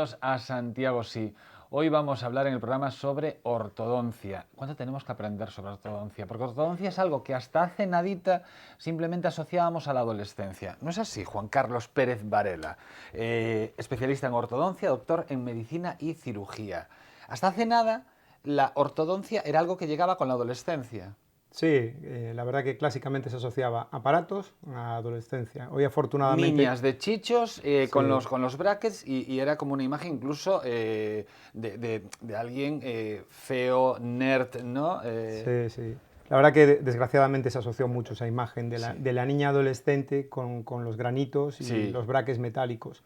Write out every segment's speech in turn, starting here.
Bienvenidos a Santiago Sí. Hoy vamos a hablar en el programa sobre ortodoncia. ¿Cuánto tenemos que aprender sobre ortodoncia? Porque ortodoncia es algo que hasta hace nadita simplemente asociábamos a la adolescencia. ¿No es así, Juan Carlos Pérez Varela? Especialista en ortodoncia, doctor en medicina y cirugía. Hasta hace nada, la ortodoncia era algo que llegaba con la adolescencia. Sí, la verdad que clásicamente se asociaba aparatos a adolescencia. Hoy afortunadamente, Niñas de chichos sí, con los brackets y era como una imagen incluso de alguien feo, nerd, ¿no? sí, sí. La verdad que desgraciadamente se asoció mucho esa imagen de la, Sí, de la niña adolescente con los granitos y sí. los braques metálicos.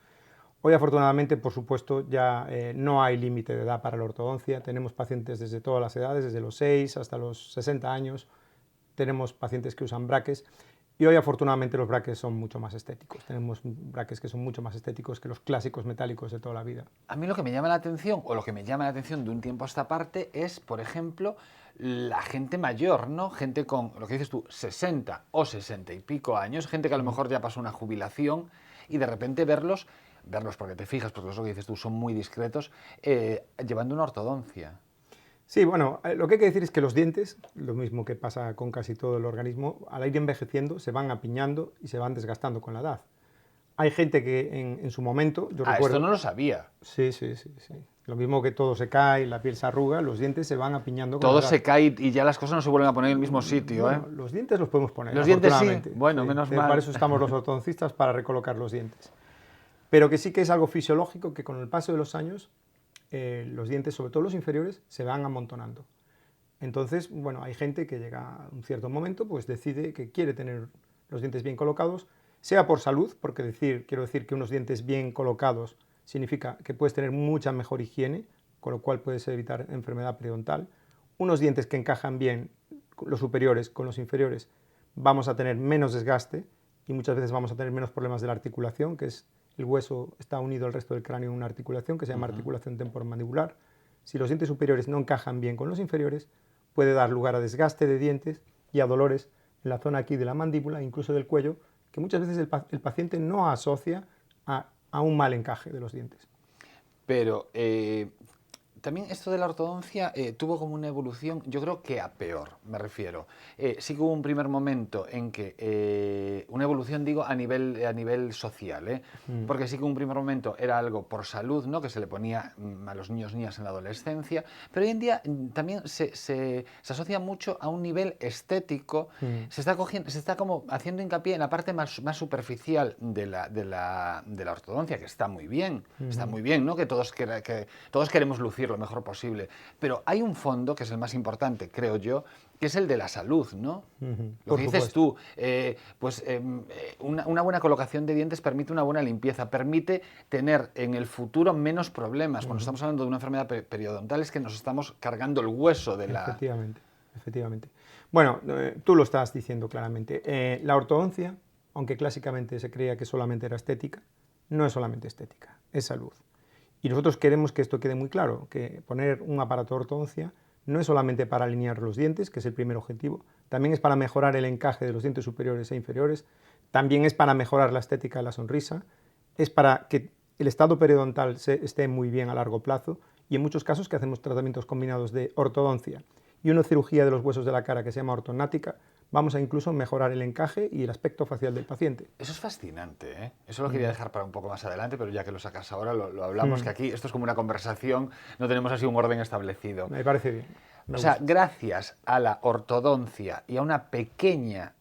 Hoy afortunadamente, por supuesto, ya no hay límite de edad para la ortodoncia. Tenemos pacientes desde todas las edades, desde los 6 hasta los 60 años. Tenemos pacientes que usan braques. Y hoy afortunadamente los braques son mucho más estéticos. Tenemos braques que son mucho más estéticos que los clásicos metálicos de toda la vida. A mí lo que me llama la atención, o lo que me llama la atención de un tiempo a esta parte, es, por ejemplo, la gente mayor, ¿no? Gente con, lo que dices tú, 60 o 60 y pico años, gente que a lo mejor ya pasó una jubilación, y de repente verlos porque te fijas, porque es lo que dices tú, son muy discretos, llevando una ortodoncia. Sí, bueno, lo que hay que decir es que los dientes, lo mismo que pasa con casi todo el organismo, al ir envejeciendo se van apiñando y se van desgastando con la edad. Hay gente que en su momento, yo Ah, esto recuerdo, no lo sabía. sí, sí, sí, sí. Lo mismo que todo se cae, la piel se arruga, los dientes se van apiñando con la Todo edad. se cae y ya las cosas no se vuelven a poner en el mismo sitio, ¿eh? Bueno, los dientes los podemos poner, Los dientes sí, afortunadamente. bueno, Sí, menos para mal. eso estamos los ortodoncistas, para recolocar los dientes. Pero que sí que es algo fisiológico que con el paso de los años, los dientes, sobre todo los inferiores, se van amontonando. Entonces, bueno, hay gente que llega a un cierto momento, pues decide que quiere tener los dientes bien colocados, sea por salud, porque quiero decir que unos dientes bien colocados significa que puedes tener mucha mejor higiene, con lo cual puedes evitar enfermedad periodontal. Unos dientes que encajan bien, los superiores con los inferiores, vamos a tener menos desgaste y muchas veces vamos a tener menos problemas de la articulación, que es el hueso está unido al resto del cráneo en una articulación que se llama articulación temporomandibular. Si los dientes superiores no encajan bien con los inferiores, puede dar lugar a desgaste de dientes y a dolores en la zona aquí de la mandíbula, incluso del cuello, que muchas veces el paciente no asocia a un mal encaje de los dientes. Pero también esto de la ortodoncia tuvo como una evolución, yo creo que a peor, me refiero. Sí que hubo un primer momento en que, una evolución digo a nivel social, porque sí que un primer momento era algo por salud, ¿no? Que se le ponía a los niños niñas en la adolescencia, pero hoy en día también se asocia mucho a un nivel estético, se está como haciendo hincapié en la parte más superficial de la ortodoncia, que está muy bien, ¿no? Que todos queremos lucir lo mejor posible, pero hay un fondo que es el más importante, creo yo, que es el de la salud, ¿no? Lo Por que dices supuesto. tú, una buena colocación de dientes permite una buena limpieza, permite tener en el futuro menos problemas. Cuando estamos hablando de una enfermedad periodontal es que nos estamos cargando el hueso de la... Efectivamente, efectivamente. Bueno, tú lo estás diciendo claramente. La ortodoncia, aunque clásicamente se creía que solamente era estética, no es solamente estética, es salud. Y nosotros queremos que esto quede muy claro, que poner un aparato de ortodoncia no es solamente para alinear los dientes, que es el primer objetivo, también es para mejorar el encaje de los dientes superiores e inferiores, también es para mejorar la estética de la sonrisa, es para que el estado periodontal esté muy bien a largo plazo y en muchos casos que hacemos tratamientos combinados de ortodoncia y una cirugía de los huesos de la cara que se llama ortonática, vamos a incluso mejorar el encaje y el aspecto facial del paciente. Eso es fascinante, ¿eh? Eso lo quería Mm, dejar para un poco más adelante, pero ya que lo sacas ahora, lo hablamos, que mm, aquí esto es como una conversación, no tenemos así un orden establecido. me parece bien, O me sea, gusta. gracias a la ortodoncia y a una pequeña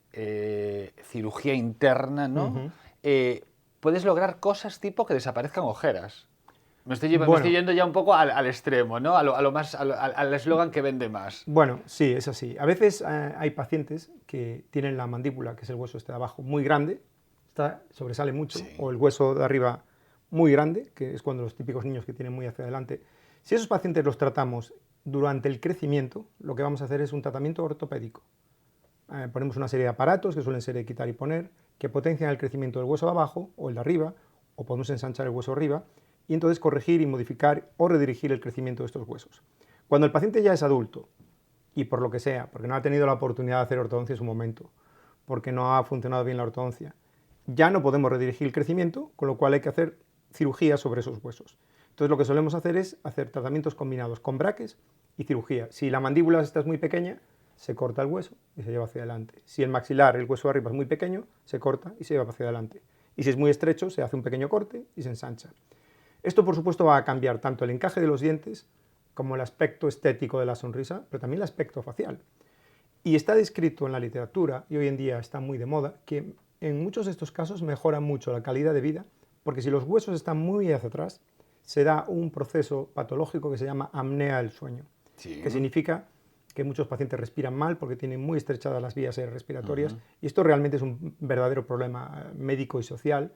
cirugía interna, ¿no? Ujú. Puedes lograr cosas tipo que desaparezcan ojeras. Me estoy Bueno, yendo ya un poco al extremo, ¿no? A lo más, al eslogan que vende más. bueno, sí, es así. A veces hay pacientes que tienen la mandíbula, que es el hueso este de abajo, muy grande, sobresale mucho, Sí. o el hueso de arriba muy grande, que es cuando los típicos niños que tienen muy hacia adelante. Si esos pacientes los tratamos durante el crecimiento, lo que vamos a hacer es un tratamiento ortopédico. Ponemos una serie de aparatos que suelen ser de quitar y poner, que potencian el crecimiento del hueso de abajo o el de arriba, o podemos ensanchar el hueso arriba, y entonces corregir y modificar o redirigir el crecimiento de estos huesos. Cuando el paciente ya es adulto, y por lo que sea, porque no ha tenido la oportunidad de hacer ortodoncia en su momento, porque no ha funcionado bien la ortodoncia, ya no podemos redirigir el crecimiento, con lo cual hay que hacer cirugía sobre esos huesos. Entonces lo que solemos hacer es hacer tratamientos combinados con braques y cirugía. Si la mandíbula esta es muy pequeña, se corta el hueso y se lleva hacia adelante. Si el maxilar, el hueso de arriba es muy pequeño, se corta y se lleva hacia adelante. Y si es muy estrecho, se hace un pequeño corte y se ensancha. Esto, por supuesto, va a cambiar tanto el encaje de los dientes como el aspecto estético de la sonrisa, pero también el aspecto facial. Y está descrito en la literatura, y hoy en día está muy de moda, que en muchos de estos casos mejora mucho la calidad de vida, porque si los huesos están muy hacia atrás, se da un proceso patológico que se llama apnea del sueño, Sí. que significa que muchos pacientes respiran mal porque tienen muy estrechadas las vías respiratorias, y esto realmente es un verdadero problema médico y social,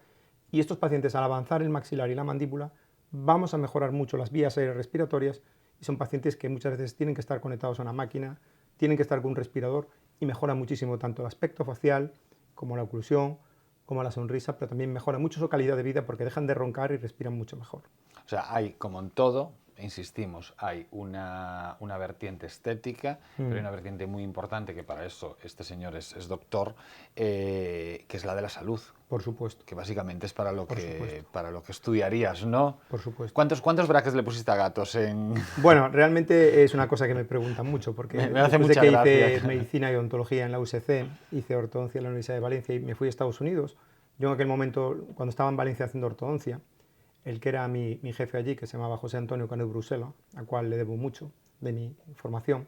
y estos pacientes, al avanzar el maxilar y la mandíbula, vamos a mejorar mucho las vías respiratorias, y son pacientes que muchas veces tienen que estar conectados a una máquina, tienen que estar con un respirador, y mejora muchísimo tanto el aspecto facial, como la oclusión, como la sonrisa, pero también mejora mucho su calidad de vida porque dejan de roncar y respiran mucho mejor. O sea, hay, como en todo, insistimos, hay una vertiente estética, pero hay una vertiente muy importante, que para eso este señor es doctor, que es la de la salud. Por supuesto. Que básicamente es para lo que estudiarías, ¿no? Por supuesto. ¿Cuántos braques le pusiste a gatos en...? Bueno, realmente es una cosa que me preguntan mucho, porque me hace después mucha de que gracia. hice medicina y odontología en la USC, hice ortodoncia en la Universidad de Valencia y me fui a Estados Unidos. Yo en aquel momento, cuando estaba en Valencia haciendo ortodoncia, el que era mi jefe allí, que se llamaba José Antonio Canet Brusela, al cual le debo mucho de mi formación,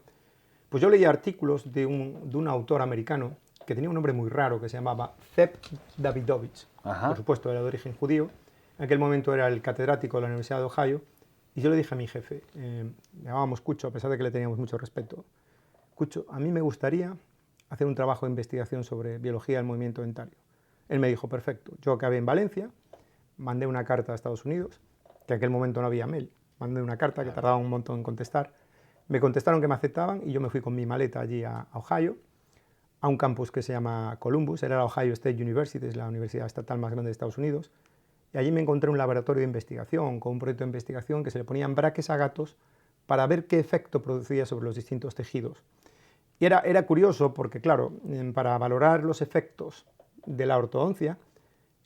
pues yo leía artículos de un autor americano que tenía un nombre muy raro, que se llamaba Zeb Davidovich. Ajá. Por supuesto, era de origen judío. En aquel momento era el catedrático de la Universidad de Ohio. Y yo le dije a mi jefe, le llamábamos Cucho, a pesar de que le teníamos mucho respeto, Cucho, a mí me gustaría hacer un trabajo de investigación sobre biología del movimiento dentario. Él me dijo, perfecto. Yo acabé en Valencia, mandé una carta a Estados Unidos, que en aquel momento no había mail, mandé una carta que tardaba un montón en contestar. Me contestaron que me aceptaban y yo me fui con mi maleta allí a Ohio, a un campus que se llama Columbus, era la Ohio State University, es la universidad estatal más grande de Estados Unidos, y allí me encontré un laboratorio de investigación, con un proyecto de investigación que se le ponían braques a gatos para ver qué efecto producía sobre los distintos tejidos. Y era curioso porque, claro, para valorar los efectos de la ortodoncia,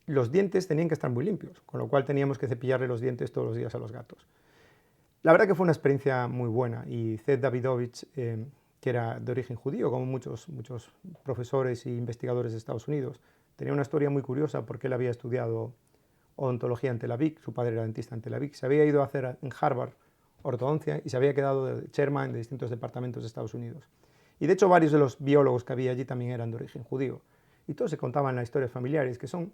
los dientes tenían que estar muy limpios, con lo cual teníamos que cepillarle los dientes todos los días a los gatos. La verdad que fue una experiencia muy buena, y Zed Davidovich, que era de origen judío, como muchos profesores e investigadores de Estados Unidos, tenía una historia muy curiosa porque él había estudiado odontología en Tel Aviv, su padre era dentista en Tel Aviv, se había ido a hacer en Harvard ortodoncia y se había quedado de chairman de distintos departamentos de Estados Unidos. Y de hecho varios de los biólogos que había allí también eran de origen judío. Y todos se contaban las historias familiares, que son,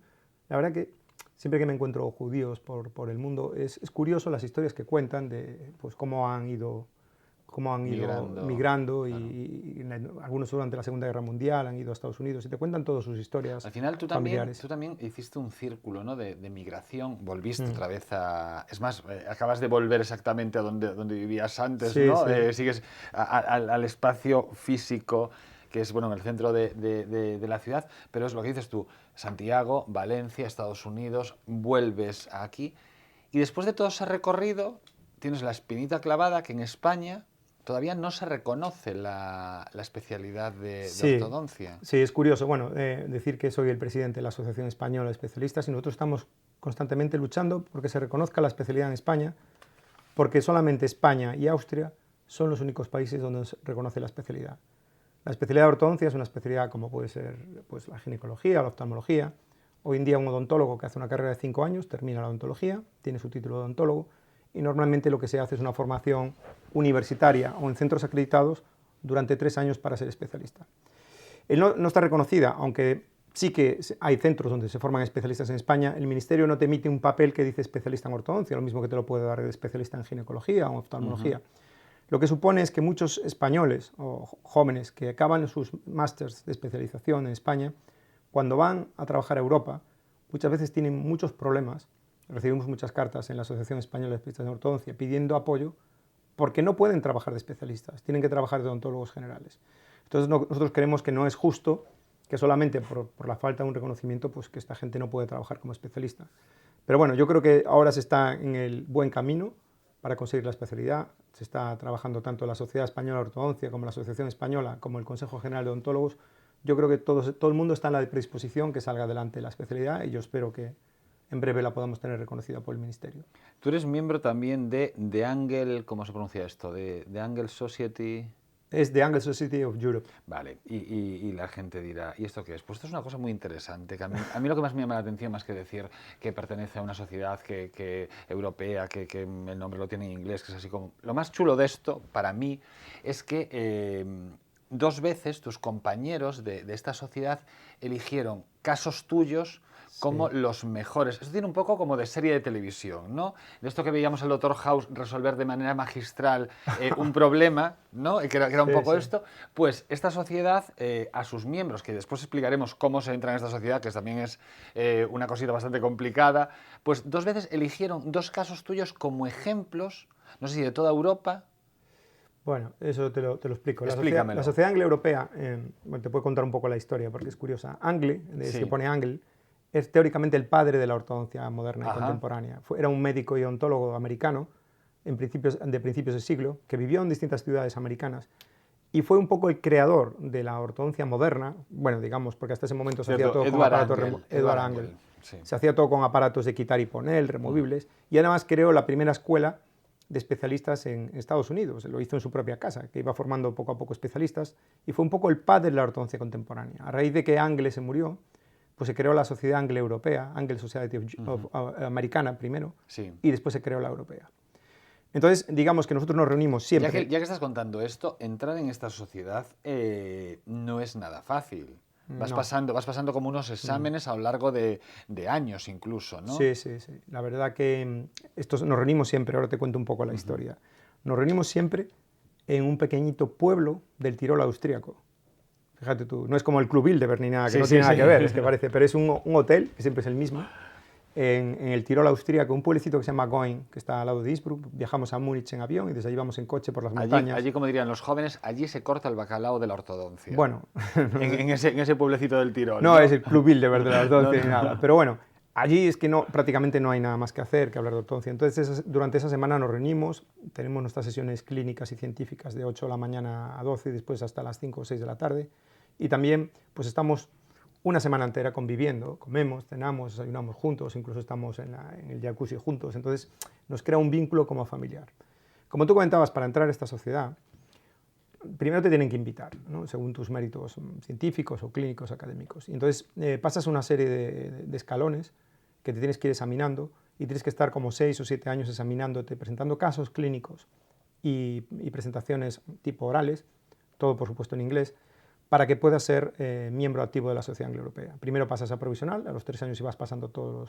la verdad que siempre que me encuentro judíos por el mundo, es curioso las historias que cuentan de pues, cómo han ido migrando claro. y algunos durante la Segunda Guerra Mundial han ido a Estados Unidos y te cuentan todas sus historias Al final familiares. tú también hiciste un círculo, ¿no? de migración, volviste otra vez a... Es más, acabas de volver exactamente a donde vivías antes, Sí, ¿no? sí. Sigues al espacio físico, que es bueno, en el centro de la ciudad, pero es lo que dices tú, Santiago, Valencia, Estados Unidos, vuelves aquí, y después de todo ese recorrido tienes la espinita clavada que en España todavía no se reconoce la especialidad de ortodoncia. Sí, es curioso. Bueno, decir que soy el presidente de la Asociación Española de Especialistas y nosotros estamos constantemente luchando porque se reconozca la especialidad en España, porque solamente España y Austria son los únicos países donde se reconoce la especialidad. La especialidad de ortodoncia es una especialidad como puede ser pues, la ginecología, la oftalmología. Hoy en día un odontólogo que hace una carrera de 5 años termina la odontología, tiene su título de odontólogo, y normalmente lo que se hace es una formación universitaria o en centros acreditados durante 3 años para ser especialista. No está reconocida, aunque sí que hay centros donde se forman especialistas en España. El Ministerio no te emite un papel que dice especialista en ortodoncia, lo mismo que te lo puede dar de especialista en ginecología o oftalmología. Lo que supone es que muchos españoles o jóvenes que acaban sus másters de especialización en España, cuando van a trabajar a Europa, muchas veces tienen muchos problemas. Recibimos muchas cartas en la Asociación Española de Especialistas en Ortodoncia pidiendo apoyo porque no pueden trabajar de especialistas, tienen que trabajar de odontólogos generales. Entonces nosotros creemos que no es justo que solamente por la falta de un reconocimiento pues que esta gente no puede trabajar como especialista. Pero bueno, yo creo que ahora se está en el buen camino para conseguir la especialidad. Se está trabajando tanto la Sociedad Española de Ortodoncia como la Asociación Española como el Consejo General de Odontólogos. Yo creo que todo el mundo está en la predisposición que salga adelante la especialidad y yo espero que en breve la podamos tener reconocida por el Ministerio. Tú eres miembro también de The Angel, ¿cómo se pronuncia esto? De Angel Society. Es The Angel Society of Europe. Vale, y la gente dirá, ¿y esto qué es? Pues esto es una cosa muy interesante, que a mí lo que más me llama la atención, más que decir que pertenece a una sociedad europea, que el nombre lo tiene en inglés, que es así como... Lo más chulo de esto, para mí, es que 2 veces tus compañeros de esta sociedad eligieron casos tuyos como los mejores. Esto tiene un poco como de serie de televisión, ¿no? De esto que veíamos al Dr. House resolver de manera magistral un problema, ¿no? Que era un poco esto. Pues esta sociedad, a sus miembros, que después explicaremos cómo se entra en esta sociedad, que también es una cosita bastante complicada, pues 2 veces eligieron 2 casos tuyos como ejemplos, no sé si de toda Europa. Bueno, eso te lo explico. Explícamelo. La Sociedad Angle Europea, bueno, te puedo contar un poco la historia porque es curiosa. Angle, se pone Angle, es teóricamente el padre de la ortodoncia moderna y contemporánea. Era un médico y ontólogo americano de principios de siglo que vivió en distintas ciudades americanas y fue un poco el creador de la ortodoncia moderna, bueno, digamos, porque hasta ese momento se hacía todo con aparatos Edward Angle. Sí. Se hacía todo con aparatos de quitar y poner, removibles, y además creó la primera escuela de especialistas en Estados Unidos. Lo hizo en su propia casa, que iba formando poco a poco especialistas, y fue un poco el padre de la ortodoncia contemporánea. A raíz de que Angle se murió, pues se creó la Sociedad Angle Europea, Angle Society americana primero, y después se creó la europea. Entonces, digamos que nosotros nos reunimos siempre... Ya que estás contando esto, entrar en esta sociedad no es nada fácil. Vas pasando como unos exámenes a lo largo de años incluso, ¿no? Sí. La verdad que nos reunimos siempre, ahora te cuento un poco la historia. Nos reunimos siempre en un pequeñito pueblo del Tirol austríaco. Fíjate tú, no es como el Club Bilderberg ni nada, que no tiene nada que ver, es que parece, pero es un hotel, que siempre es el mismo, en el Tirol austríaco, un pueblecito que se llama Goin, que está al lado de Innsbruck. Viajamos a Múnich en avión y desde allí vamos en coche por las montañas. Allí, como dirían los jóvenes, allí se corta el bacalao de la ortodoncia. Bueno. en ese pueblecito del Tirol. No, es el Club Bilderberg de la ortodoncia ni nada, pero bueno, allí es que prácticamente no hay nada más que hacer que hablar de ortodoncia. Entonces, durante esa semana nos reunimos, tenemos nuestras sesiones clínicas y científicas de 8 de la mañana a 12 y después hasta las 5 o 6 de la tarde. Y también pues estamos una semana entera conviviendo, comemos, cenamos, desayunamos juntos, incluso estamos en el jacuzzi juntos. Entonces nos crea un vínculo como familiar. Como tú comentabas, para entrar a esta sociedad, primero te tienen que invitar, ¿no? Según tus méritos científicos o clínicos, académicos. Y entonces pasas una serie de escalones que te tienes que ir examinando y tienes que estar como 6 o 7 años examinándote, presentando casos clínicos y presentaciones tipo orales, todo por supuesto en inglés, para que puedas ser miembro activo de la Sociedad Angle Europea. Primero pasas a provisional, a los 3 años ibas pasando todo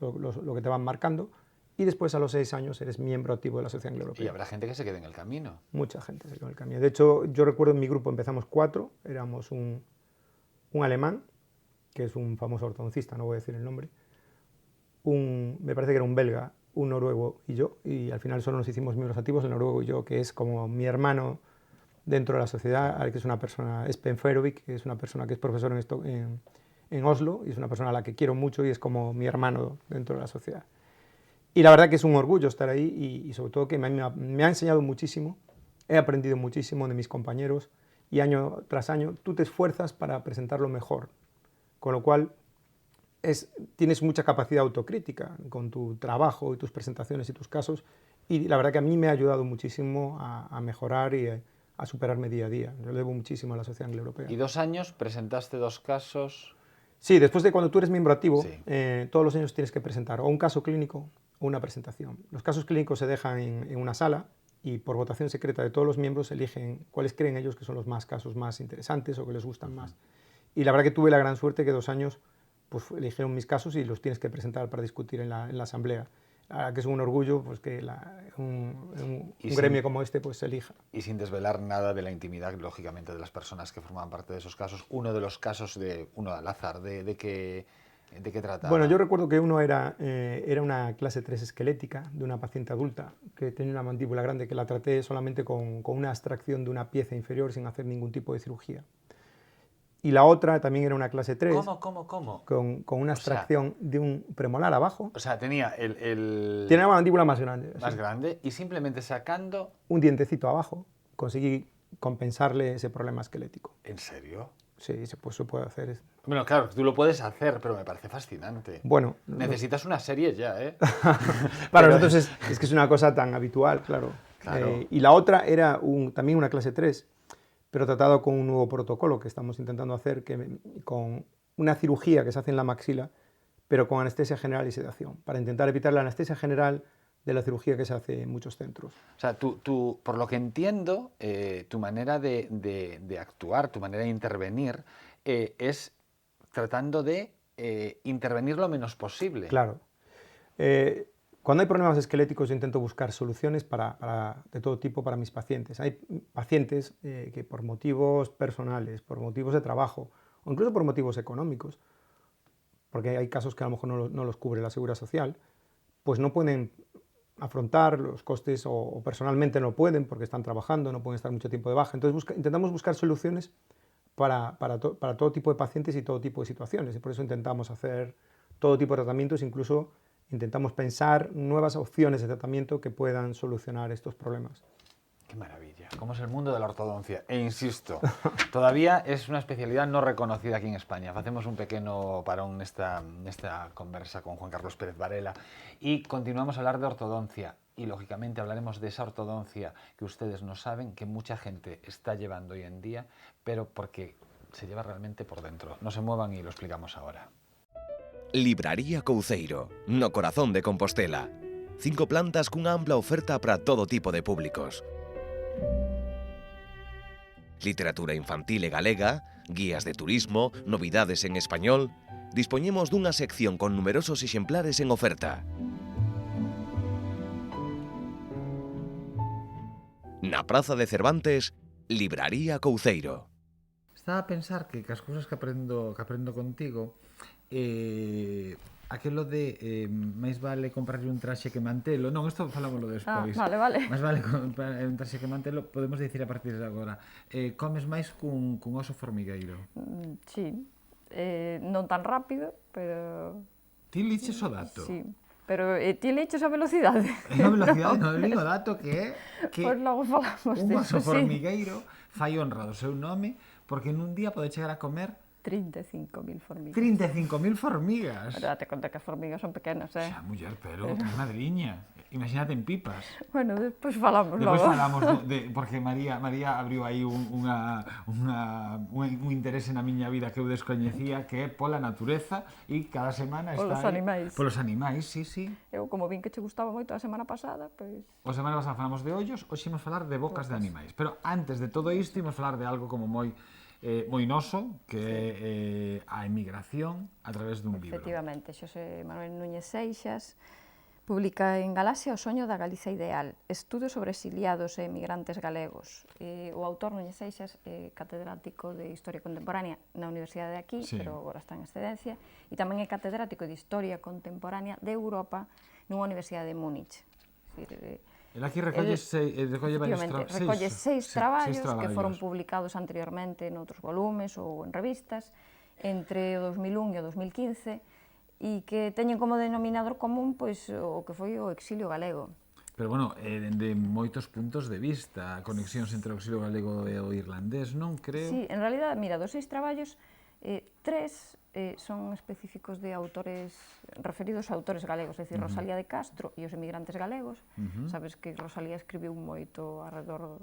lo que te van marcando, y después a los 6 años eres miembro activo de la Sociedad Angle Europea. Y habrá gente que se quede en el camino. Mucha gente se quedó en el camino. De hecho, yo recuerdo en mi grupo empezamos 4, éramos un alemán, que es un famoso ortodoncista, no voy a decir el nombre, me parece que era un belga, un noruego y yo, y al final solo nos hicimos miembros activos, el noruego y yo, que es como mi hermano dentro de la sociedad, que es una persona, Espen Ferovik, que es una persona que es profesor en Oslo, y es una persona a la que quiero mucho y es como mi hermano dentro de la sociedad. Y la verdad que es un orgullo estar ahí y sobre todo que me ha enseñado muchísimo, he aprendido muchísimo de mis compañeros y año tras año tú te esfuerzas para presentarlo mejor, con lo cual tienes mucha capacidad autocrítica con tu trabajo y tus presentaciones y tus casos, y la verdad que a mí me ha ayudado muchísimo a mejorar y a superarme día a día. Yo le debo muchísimo a la Sociedad Angle Europea. ¿Y 2 años presentaste 2 casos? Sí, después de cuando tú eres miembro activo, todos los años tienes que presentar o un caso clínico o una presentación. Los casos clínicos se dejan en una sala y por votación secreta de todos los miembros eligen cuáles creen ellos que son los casos más interesantes o que les gustan más. Y la verdad que tuve la gran suerte que 2 años pues, eligieron mis casos y los tienes que presentar para discutir en la asamblea. Que es un orgullo pues, que un gremio como este pues, se elija. Y sin desvelar nada de la intimidad, lógicamente, de las personas que formaban parte de esos casos. Uno de los casos, uno al azar, ¿de qué trataba? Bueno, yo recuerdo que uno era una clase 3 esquelética de una paciente adulta que tenía una mandíbula grande, que la traté solamente con una extracción de una pieza inferior sin hacer ningún tipo de cirugía. Y la otra también era una clase 3. ¿Cómo? Con una extracción de un premolar abajo. O sea, tenía Tenía una mandíbula más grande. Más grande, y simplemente sacando... un dientecito abajo, conseguí compensarle ese problema esquelético. ¿En serio? Sí, pues se puede hacer. Bueno, claro, tú lo puedes hacer, pero me parece fascinante. Bueno, necesitas una serie ya, ¿eh? Para nosotros es que es una cosa tan habitual, claro. Claro. Y la otra era también una clase 3, pero tratado con un nuevo protocolo que estamos intentando hacer, con una cirugía que se hace en la maxila, pero con anestesia general y sedación, para intentar evitar la anestesia general de la cirugía que se hace en muchos centros. O sea, tú por lo que entiendo, tu manera de actuar, tu manera de intervenir, es tratando de intervenir lo menos posible. Claro. Cuando hay problemas esqueléticos yo intento buscar soluciones de todo tipo para mis pacientes. Hay pacientes que por motivos personales, por motivos de trabajo o incluso por motivos económicos, porque hay casos que a lo mejor no los cubre la Seguridad Social, pues no pueden afrontar los costes o personalmente no pueden porque están trabajando, no pueden estar mucho tiempo de baja. Entonces intentamos buscar soluciones para todo tipo de pacientes y todo tipo de situaciones. Y por eso intentamos hacer todo tipo de tratamientos, incluso intentamos pensar nuevas opciones de tratamiento que puedan solucionar estos problemas. Qué maravilla, cómo es el mundo de la ortodoncia. E insisto, todavía es una especialidad no reconocida aquí en España. Hacemos un pequeño parón nesta conversa con Juan Carlos Pérez Varela y continuamos a hablar de ortodoncia. Y lógicamente hablaremos de esa ortodoncia que ustedes no saben, que mucha gente está llevando hoy en día, pero porque se lleva realmente por dentro. No se muevan y lo explicamos ahora. Libraría Couceiro, no corazón de Compostela. 5 plantas cunha ampla oferta para todo tipo de públicos. Literatura infantil e galega, guías de turismo, novidades en español. Dispoñemos dunha sección con numerosos exemplares en oferta. Na Praza de Cervantes, Libraría Couceiro. Estaba a pensar que as cousas que aprendo contigo, aquilo de máis vale comprarlle un traxe que mantelo. Non, isto falámoslo despois. Vale. Máis vale comprar un traxe que mantelo, podemos dicir a partir de agora. Comes máis cun oso formigueiro. Sí, non tan rápido, pero... Ti liches o dato? Sí, pero ti liches a velocidade? A velocidade non li o dato que Pois logo falamos un oso disso, sí. formigueiro fai honra do seu nome porque nun día pode chegar a comer 35.000 formigas. 35.000 formigas. Pero date conta que as formigas son pequenas, Xa, muller, pero madriña. Imagínate en pipas. Bueno, despois falamos Despois logo. falamos porque María abriu aí un interese na miña vida que eu descoñecía, que é pola natureza e cada semana está Polos animais. Polos animais, sí. Eu, como vin que che gustaba moito a semana pasada, pois... O semana pasada falamos de ollos, hoxe imos falar de bocas de animais. Pero antes de todo isto imos falar de algo como moi noso, que é a emigración a través dun libro. Efectivamente, Xosé Manuel Núñez Seixas publica en Galaxia O soño da Galiza ideal, estudos sobre exiliados e emigrantes galegos. O autor Núñez Seixas é catedrático de Historia Contemporánea na Universidade de aquí, Sí. pero agora está en excedencia, e tamén é catedrático de Historia Contemporánea de Europa nunha Universidade de Múnich. El aquí recolle varios recolle seis traballos que foron publicados anteriormente noutros volumes ou en revistas entre o 2001 e o 2015 e que teñen como denominador común pois o que foi o exilio galego. Pero bueno, de moitos puntos de vista, conexións entre o exilio galego e o irlandés, non creo? Sí, en realidad, mira, dos 6 traballos, 3 son específicos de autores referidos a autores galegos, é dicir, Rosalía de Castro e os emigrantes galegos. Sabes que Rosalía escribiu moito alrededor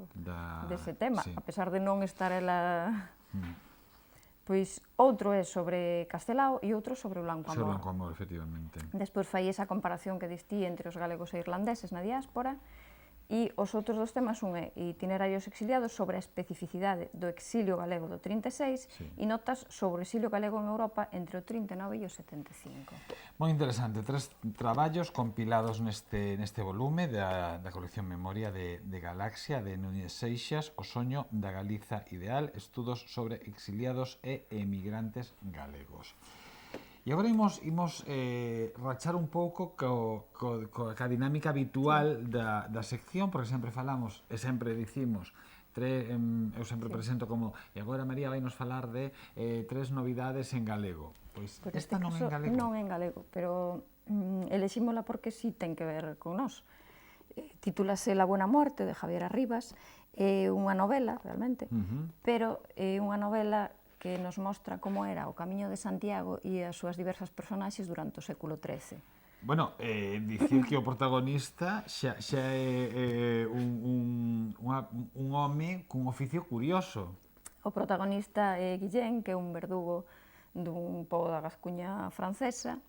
dese tema, sí. a pesar de non estar ela... Pois outro é sobre Castelao e outro sobre o Blanco Amor. Sobre o Blanco Amor, efectivamente. Despois fai esa comparación que distí entre os galegos e irlandeses na diáspora. E os outros dos temas un é Itinerarios exiliados sobre a especificidade do exilio galego do 36 e notas sobre o exilio galego en Europa entre o 39 e o 75. Moi interesante, 3 traballos compilados neste volume da colección Memoria de Galaxia de Núñez Seixas, O soño da Galiza ideal, estudos sobre exiliados e emigrantes galegos. E agora imos rachar un pouco ca dinámica habitual da sección, porque sempre falamos e sempre dicimos, eu sempre presento como, e agora María vai nos falar de 3 novidades en galego. Pois esta non é en galego. Non é en galego, pero elexímola porque sí ten que ver con nós. Titúlase La buena muerte, de Javier Arribas, é unha novela, realmente, pero é unha novela que nos mostra como era o Camiño de Santiago e as súas diversas personaxes durante o século XIII. Bueno, dicir que o protagonista xa é un home cun oficio curioso. O protagonista é Guillén, que é un verdugo dun pobo da Gascuña francesa,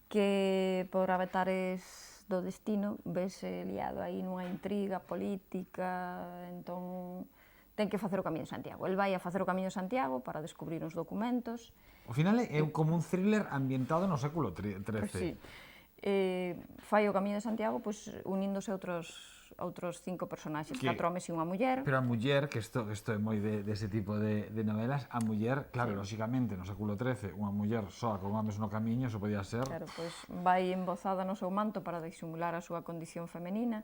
que por avatares do destino vese liado aí nunha intriga política, entón ten que facer o Camiño de Santiago. El vai a facer o Camiño de Santiago para descubrir uns documentos. Ao final é como un thriller ambientado no século XIII. Pois sí. Fai o Camiño de Santiago uníndose a outros 5 personaxes, 4 homes e unha muller. Pero a muller, que isto é moi dese tipo de novelas, a muller, claro, lóxicamente, no século XIII, unha muller soa con homes no camiño, eso podía ser... Claro, pois vai embozada no seu manto para disimular a súa condición femenina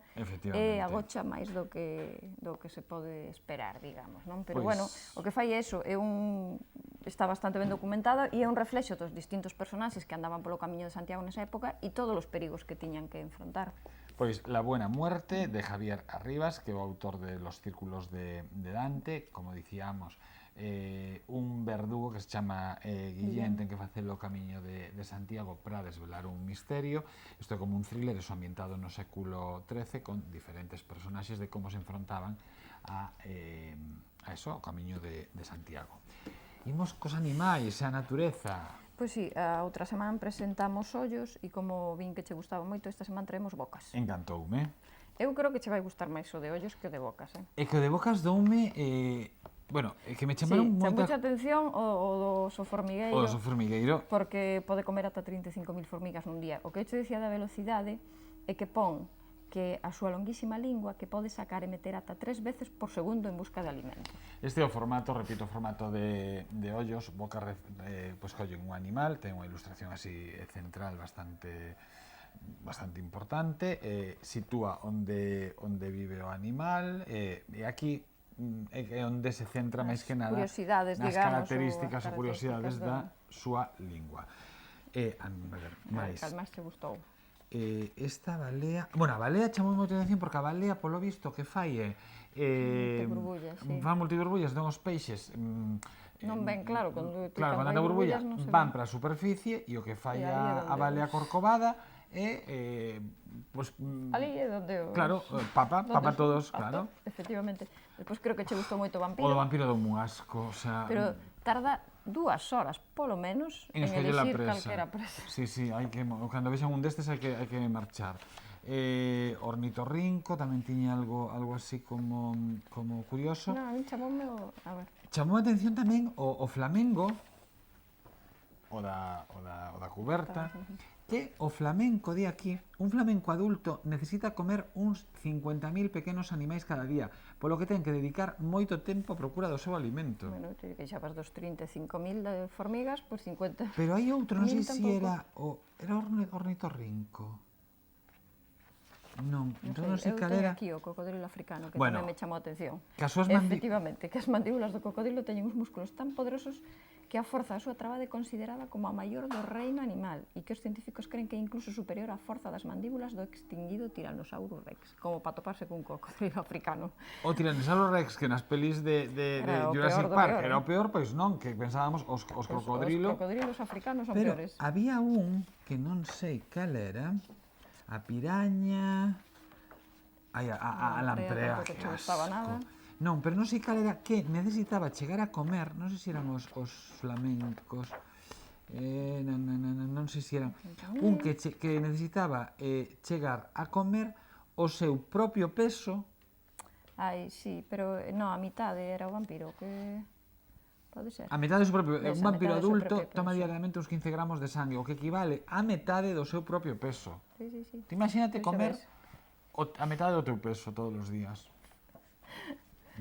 e agocha máis do que se pode esperar, digamos, non? Pero, bueno, o que fai é eso, está bastante ben documentado e é un reflexo dos distintos personaxes que andaban polo Camiño de Santiago nesa época e todos os perigos que tiñan que enfrontar. Pois La buena muerte, de Javier Arribas, que é o autor de Los círculos de Dante, como dicíamos, un verdugo que se chama Guillén, ten que facer o Camiño de Santiago para desvelar un misterio. Isto é como un thriller, eso ambientado no século XIII, con diferentes personaxes de como se enfrontaban a eso, ao Camiño de Santiago. Imos cos animais, a natureza. Pois sí, a outra semana presentamos ollos e como vin que che gustaba moito, esta semana traemos bocas. Encantoume. Eu creo que che vai gustar máis o de ollos que o de bocas, É que o de bocas doume, bueno, é que me chamaron moita atención o do oso formigueiro. O oso formigueiro. Porque pode comer ata 35.000 formigas nun día. O que eu te dicía da velocidade é que pon que a súa longuísima lingua que pode sacar e meter ata 3 veces por segundo en busca de alimento. Este é o formato, repito, o formato de ollos, boca, pois collen un animal, ten unha ilustración así central bastante importante, sitúa onde vive o animal, e aquí é onde se centra máis que nada nas características ou curiosidades da súa lingua. A ver, máis. Cal máis te gustou? Esta balea... Bueno, a balea chamou moita atención porque a balea, polo visto, que fai é... Multiburbullas, sí. Van multiburbullas, non os peixes... Non ven, claro, cando anda a burbulla, van para a superficie e o que fai a balea corcovada é... Ali é donde... Claro, papa todos, claro. Efectivamente. Despois creo que che gustou moito o vampiro. O do vampiro dou un asco, o sea... Pero tarda 2 horas, polo menos, en elegir calquera presa. Sí, cando vexan un destes hai que marchar. Ornitorrinco tamén tiña algo así como curioso. Non, a mí chamoume a ver. Chamou a atención tamén o flamengo, o da cuberta, que o flamenco de aquí, un flamenco adulto necesita comer uns 50.000 pequenos animais cada día, polo que ten que dedicar moito tempo a procura do seu alimento. Bueno, te queixabas dos 35.000 de formigas, pois 50. Pero hai outro, non sei se era ornitorrinco. Non sei cal era. Eu teño aquí o cocodrilo africano, que tamén me chamou a atención. Efectivamente, que as mandíbulas do cocodrilo teñen uns músculos tan poderosos que a forza da súa trabada é considerada como a maior do reino animal e que os científicos creen que é incluso superior á forza das mandíbulas do extinguido Tyrannosaurus Rex, como para toparse cun cocodrilo africano. O Tyrannosaurus Rex, que nas pelis de Jurassic Park era o peor, pois non, que pensábamos os cocodrilos... Os cocodrilos africanos son peores. Pero había un que non sei cal era, a piraña... a lamprea, que asco. Non, pero non sei cal era que necesitaba chegar a comer, non sei se eran os flamencos, non sei se eran, un que necesitaba chegar a comer o seu propio peso. Ai, sí, pero non, a mitade era o vampiro, que... Pode ser. A metade do seu propio... Un vampiro adulto toma diariamente uns 15 gramos de sangue, o que equivale a metade do seu propio peso. Sí. Te imagínate comer a metade do teu peso todos os días.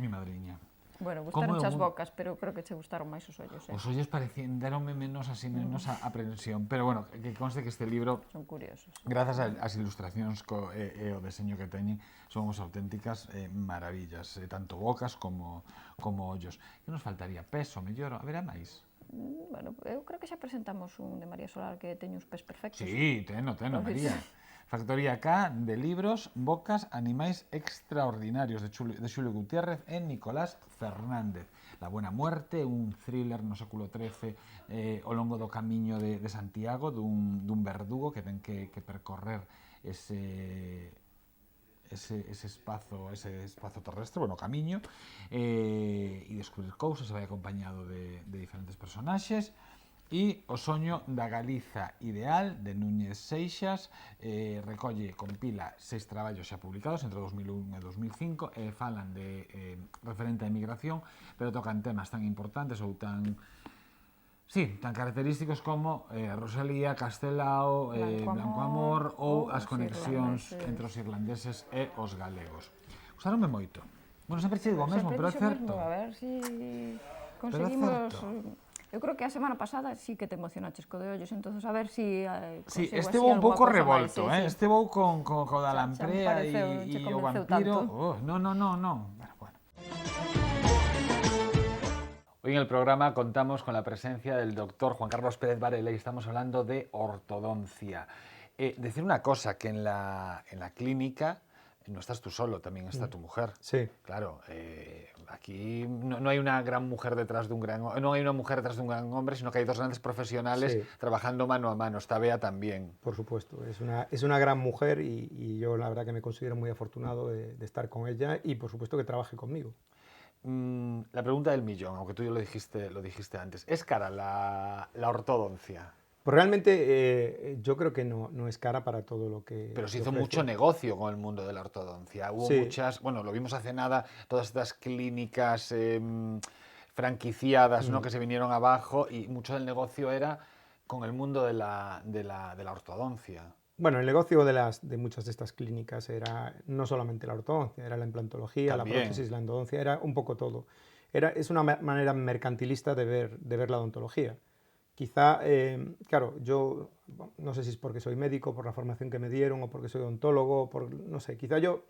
Mi madriña. Bueno, gustaron as bocas, pero creo que che gustaron máis os ollos. Os ollos deronme menos a aprensión, pero bueno, que conste que este libro... Son curiosos. Grazas ás ilustracións e o deseño que teñen, son as auténticas maravillas, tanto bocas como ollos. Que nos faltaría? Peso, mellor, haberá máis? Bueno, eu creo que xa presentamos un de María Solar que teñe uns pés perfectos. Sí, teno, María. Factoría K, de libros, bocas, animais extraordinarios, de Xulio Gutiérrez e Nicolás Fernández. La Buena Muerte, un thriller no século XIII, ao longo do camiño de Santiago, dun verdugo que ten que percorrer ese espazo terrestre, bueno, camiño, e descubrir cousas, se vai acompañado de diferentes personaxes. E O soño da Galiza ideal, de Núñez Seixas, recolle, compila 6 traballos xa publicados entre 2001 e 2005, falan de referente á emigración, pero tocan temas tan importantes ou tan característicos como Rosalía, Castelao, Blanco Amor ou as conexións entre os irlandeses e os galegos. Gustaronme moito. Bueno, sempre che digo o mesmo, pero é certo. A ver si conseguimos... Eu creo que a semana pasada sí que te emocionaches co de ollos, entonces a ver si Sí, este vou un pouco revolto, este vou con da lamprea e o vampiro. No. Bueno. Hoy en el programa contamos con la presencia del doctor Juan Carlos Pérez Varela y estamos hablando de ortodoncia. Decir una cosa, que en la clínica no estás tú solo, también está tu mujer. Sí. Claro, aquí no hay una gran mujer detrás de un gran hombre, no hay una mujer detrás de un gran hombre, sino que hay dos grandes profesionales trabajando mano a mano. Está Bea también. Por supuesto, es una gran mujer y yo la verdad que me considero muy afortunado de estar con ella y por supuesto que trabaje conmigo. La pregunta del millón, aunque tú ya lo dijiste antes, ¿es cara la ortodoncia? Pues realmente yo creo que no es cara para todo lo que... Pero se hizo mucho negocio con el mundo de la ortodoncia. Hubo muchas, bueno, lo vimos hace nada, todas estas clínicas franquiciadas, ¿no? Que se vinieron abajo y mucho del negocio era con el mundo de la ortodoncia. Bueno, el negocio de muchas de estas clínicas era no solamente la ortodoncia, era la implantología, la prótesis, la endodoncia, era un poco todo. Es una manera mercantilista de ver la odontología. Quizá, claro, yo no sé si es porque soy médico, por la formación que me dieron, o porque soy odontólogo, no sé, quizá yo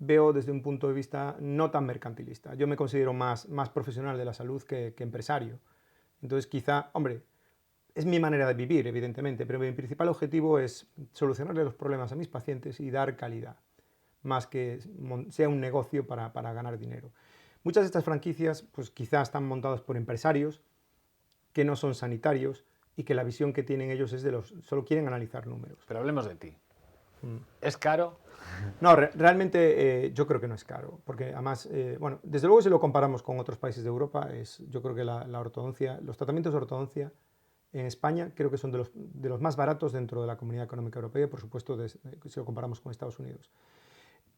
veo desde un punto de vista no tan mercantilista. Yo me considero más profesional de la salud que empresario. Entonces quizá, hombre, es mi manera de vivir, evidentemente, pero mi principal objetivo es solucionarle los problemas a mis pacientes y dar calidad, más que sea un negocio para ganar dinero. Muchas de estas franquicias, pues quizá están montadas por empresarios que no son sanitarios y que la visión que tienen ellos es solo quieren analizar números. Pero hablemos de ti. ¿Es caro? No, realmente yo creo que no es caro, porque además, bueno, desde luego si lo comparamos con otros países de Europa, yo creo que la ortodoncia, los tratamientos de ortodoncia en España creo que son de los más baratos dentro de la Comunidad Económica Europea, por supuesto si lo comparamos con Estados Unidos.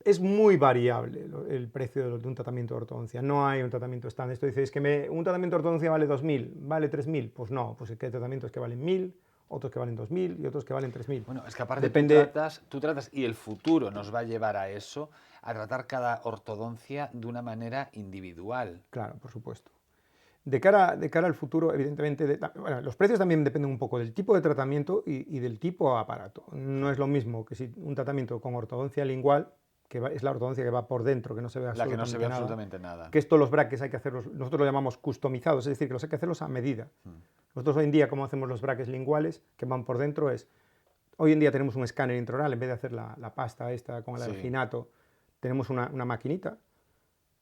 Es muy variable el precio de un tratamiento de ortodoncia, no hay un tratamiento estándar. Esto dice, es que un tratamiento de ortodoncia vale 2.000, vale 3.000, pues no, pues es que hay tratamientos que valen 1.000, otros que valen 2.000 y otros que valen 3.000. Bueno, es que aparte tú tratas, y el futuro nos va a llevar a eso, a tratar cada ortodoncia de una manera individual. Claro, por supuesto. De cara al futuro, evidentemente, bueno, los precios también dependen un poco del tipo de tratamiento y del tipo de aparato. No es lo mismo que si un tratamiento con ortodoncia lingual, que es la ortodoncia que va por dentro, que no se ve absolutamente nada. Que estos los braques hay que hacerlos, nosotros lo llamamos customizados, es decir, que los hay que hacerlos a medida. Nosotros hoy en día, como hacemos los braques linguales, que van por dentro, hoy en día tenemos un escáner intraoral, en vez de hacer la pasta esta con el alginato, tenemos una maquinita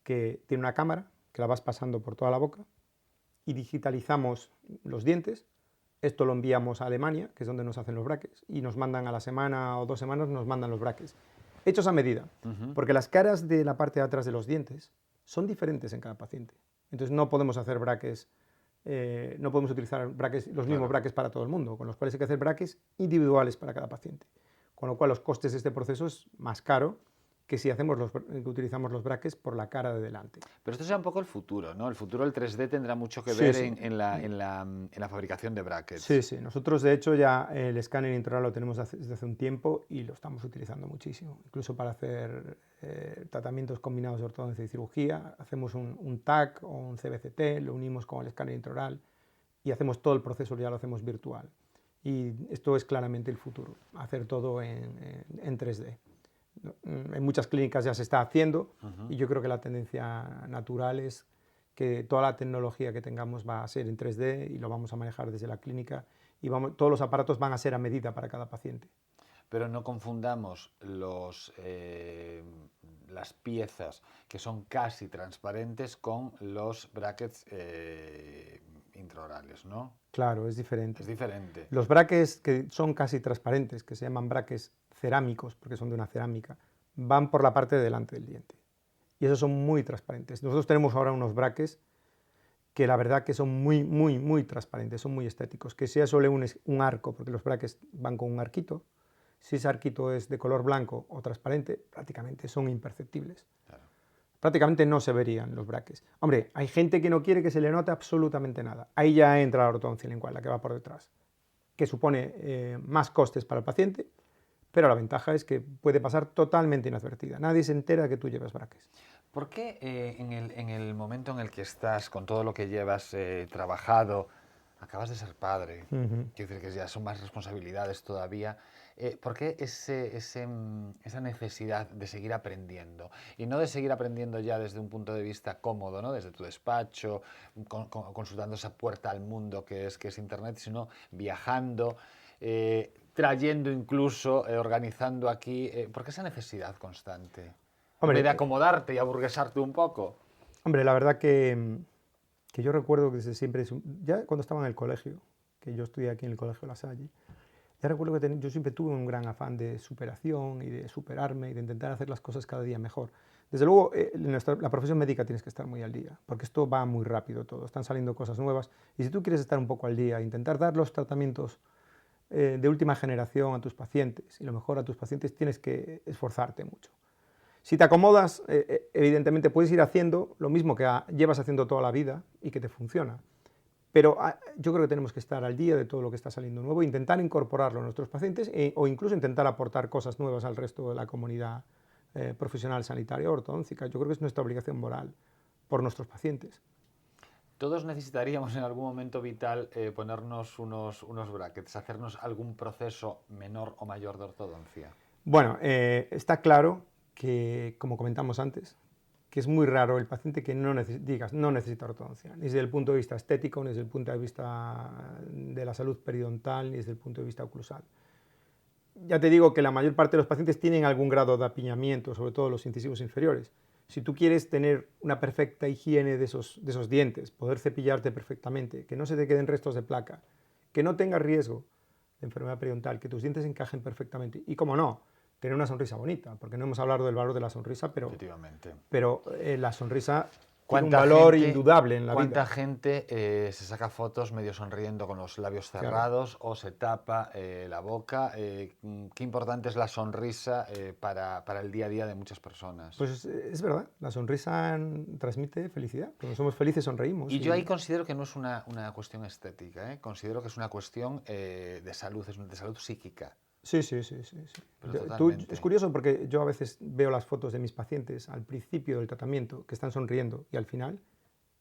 que tiene una cámara, que la vas pasando por toda la boca, y digitalizamos los dientes. Esto lo enviamos a Alemania, que es donde nos hacen los braques, y nos mandan a la semana o 2 semanas, nos mandan los braques. Hechos a medida, porque las caras de la parte de atrás de los dientes son diferentes en cada paciente. Entonces no podemos hacer braques, no podemos utilizar los mismos braques para todo el mundo, con los cuales hay que hacer braques individuales para cada paciente. Con lo cual los costes de este proceso es más caro que si utilizamos los braques por la cara de delante. Pero esto será un poco el futuro, ¿no? El futuro del 3D tendrá mucho que ver en la fabricación de brackets. Sí. Nosotros, de hecho, ya el escáner intraoral lo tenemos desde hace un tiempo y lo estamos utilizando muchísimo. Incluso para hacer tratamientos combinados de ortodoncia y cirugía, hacemos un TAC o un CBCT, lo unimos con el escáner intraoral y hacemos todo el proceso, ya lo hacemos virtual. Y esto es claramente el futuro, hacer todo en 3D. En muchas clínicas ya se está haciendo y yo creo que la tendencia natural es que toda la tecnología que tengamos va a ser en 3D y lo vamos a manejar desde la clínica y todos los aparatos van a ser a medida para cada paciente. pero no confundamos las piezas que son casi transparentes con los brackets intraorales, ¿no? Claro, es diferente. Es diferente. Los brackets que son casi transparentes, que se llaman brackets cerámicos, porque son de una cerámica, van por la parte de delante del diente. Y esos son muy transparentes. Nosotros tenemos ahora unos brackets que la verdad que son muy transparentes, son muy estéticos. Que sea solo un arco, porque los brackets van con un arquito. Si ese arquito es de color blanco o transparente, prácticamente son imperceptibles. Claro. Prácticamente no se verían los brackets. Hombre, hay gente que no quiere que se le note absolutamente nada. Ahí ya entra la ortodoncia lingual, la que va por detrás, que supone más costes para el paciente, pero la ventaja es que puede pasar totalmente inadvertida. Nadie se entera que tú llevas brackets. ¿Por qué en el momento en el que estás, con todo lo que llevas trabajado, acabas de ser padre, quiero decir que ya son más responsabilidades todavía, ¿por qué esa necesidad de seguir aprendiendo? Y no de seguir aprendiendo ya desde un punto de vista cómodo, ¿no? Desde tu despacho, consultando esa puerta al mundo que es Internet, sino viajando, trayendo incluso, organizando aquí. ¿Por qué esa necesidad constante? Hombre, de acomodarte y aburguesarte un poco. Hombre, la verdad que yo recuerdo que desde siempre, ya cuando estaba en el colegio, que yo estudié aquí en el Colegio La Salle, ya recuerdo que yo siempre tuve un gran afán de superación y de superarme y de intentar hacer las cosas cada día mejor. Desde luego, la profesión médica tienes que estar muy al día, porque esto va muy rápido todo, están saliendo cosas nuevas, y si tú quieres estar un poco al día, intentar dar los tratamientos de última generación a tus pacientes, y lo mejor a tus pacientes, tienes que esforzarte mucho. Si te acomodas, evidentemente puedes ir haciendo lo mismo que llevas haciendo toda la vida y que te funciona. Pero yo creo que tenemos que estar al día de todo lo que está saliendo nuevo, intentar incorporarlo a nuestros pacientes o incluso intentar aportar cosas nuevas al resto de la comunidad profesional sanitaria o ortodóntica. Yo creo que es nuestra obligación moral por nuestros pacientes. Todos necesitaríamos en algún momento vital ponernos unos brackets, hacernos algún proceso menor o mayor de ortodoncia. Bueno, está claro que, como comentamos antes, que es muy raro el paciente que no necesita ortodoncia, ni desde el punto de vista estético, ni desde el punto de vista de la salud periodontal, ni desde el punto de vista oclusal. Ya te digo que la mayor parte de los pacientes tienen algún grado de apiñamiento, sobre todo los incisivos inferiores. Si tú quieres tener una perfecta higiene de esos dientes, poder cepillarte perfectamente, que no se te queden restos de placa, que no tengas riesgo de enfermedad periodontal, que tus dientes encajen perfectamente, y como no, tener una sonrisa bonita, porque no hemos hablado del valor de la sonrisa, pero la sonrisa tiene un valor indudable en la vida. ¿Cuánta gente se saca fotos medio sonriendo con los labios cerrados, claro, o se tapa la boca? Qué importante es la sonrisa para el día a día de muchas personas. Pues es verdad, la sonrisa transmite felicidad. Cuando somos felices sonreímos. Y yo ahí considero que no es una cuestión estética, considero que es una cuestión de salud psíquica. Sí. Es curioso porque yo a veces veo las fotos de mis pacientes al principio del tratamiento que están sonriendo y al final,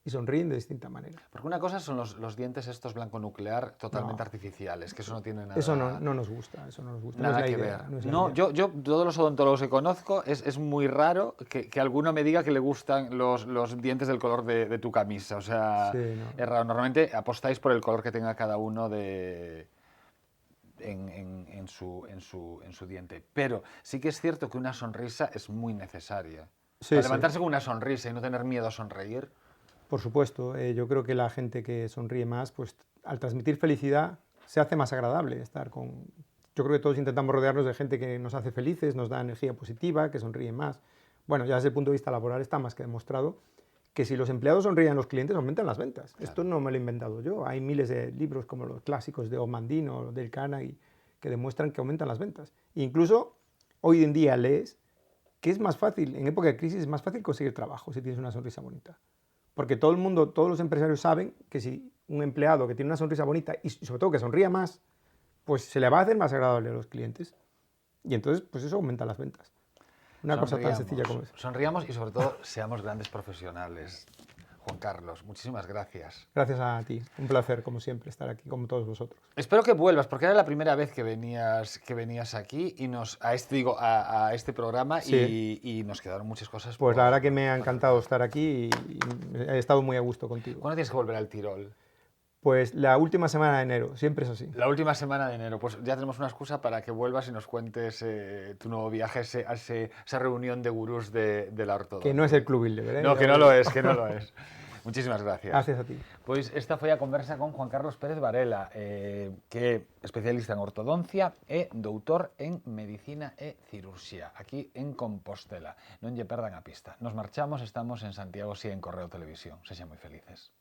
y sonríen de distinta manera. Porque una cosa son los dientes estos blanco nuclear totalmente artificiales, que eso no tiene nada... Eso no nos gusta, Nada que ver. Yo todos los odontólogos que conozco, es muy raro que alguno me diga que le gustan los dientes del color de tu camisa. O sea, sí, es raro. Normalmente apostáis por el color que tenga cada uno en su diente. Pero sí que es cierto que una sonrisa es muy necesaria. Para levantarse con una sonrisa y no tener miedo a sonreír. Por supuesto, yo creo que la gente que sonríe más, pues al transmitir felicidad se hace más agradable estar con... Yo creo que todos intentamos rodearnos de gente que nos hace felices, nos da energía positiva, que sonríe más. Bueno, ya desde el punto de vista laboral está más que demostrado que si los empleados sonríen a los clientes, aumentan las ventas. Claro. Esto no me lo he inventado yo. Hay miles de libros como los clásicos de Omandino o del Carnegie que demuestran que aumentan las ventas. E incluso hoy en día lees que es más fácil, en época de crisis es más fácil conseguir trabajo si tienes una sonrisa bonita. Porque todo el mundo, todos los empresarios saben que si un empleado que tiene una sonrisa bonita y sobre todo que sonría más, pues se le va a hacer más agradable a los clientes. Y entonces, pues eso aumenta las ventas. Una cosa tan sencilla como eso. Sonriamos y sobre todo seamos grandes profesionales. Juan Carlos, muchísimas gracias. Gracias a ti. Un placer, como siempre, estar aquí con todos vosotros. Espero que vuelvas, porque era la primera vez que venías aquí y a este programa, sí. y nos quedaron muchas cosas. Pues la verdad que me ha encantado estar aquí y he estado muy a gusto contigo. ¿Cuándo tienes que volver al Tirol? Pues la última semana de enero, siempre es así. La última semana de enero, pues ya tenemos una excusa para que vuelvas y nos cuentes tu nuevo viaje a esa reunión de gurús de la ortodoncia. Que no es el Club Bilderberg, ¿eh? No, que no lo es, que no lo es. Muchísimas gracias. Gracias a ti. Pois esta foi a conversa con Juan Carlos Pérez Varela, que é especialista en ortodoncia e doutor en medicina e cirurxía, aquí en Compostela. Non lle perdan a pista. Nos marchamos, estamos en Santiago, si en Correo Televisión. Sexan moi felices.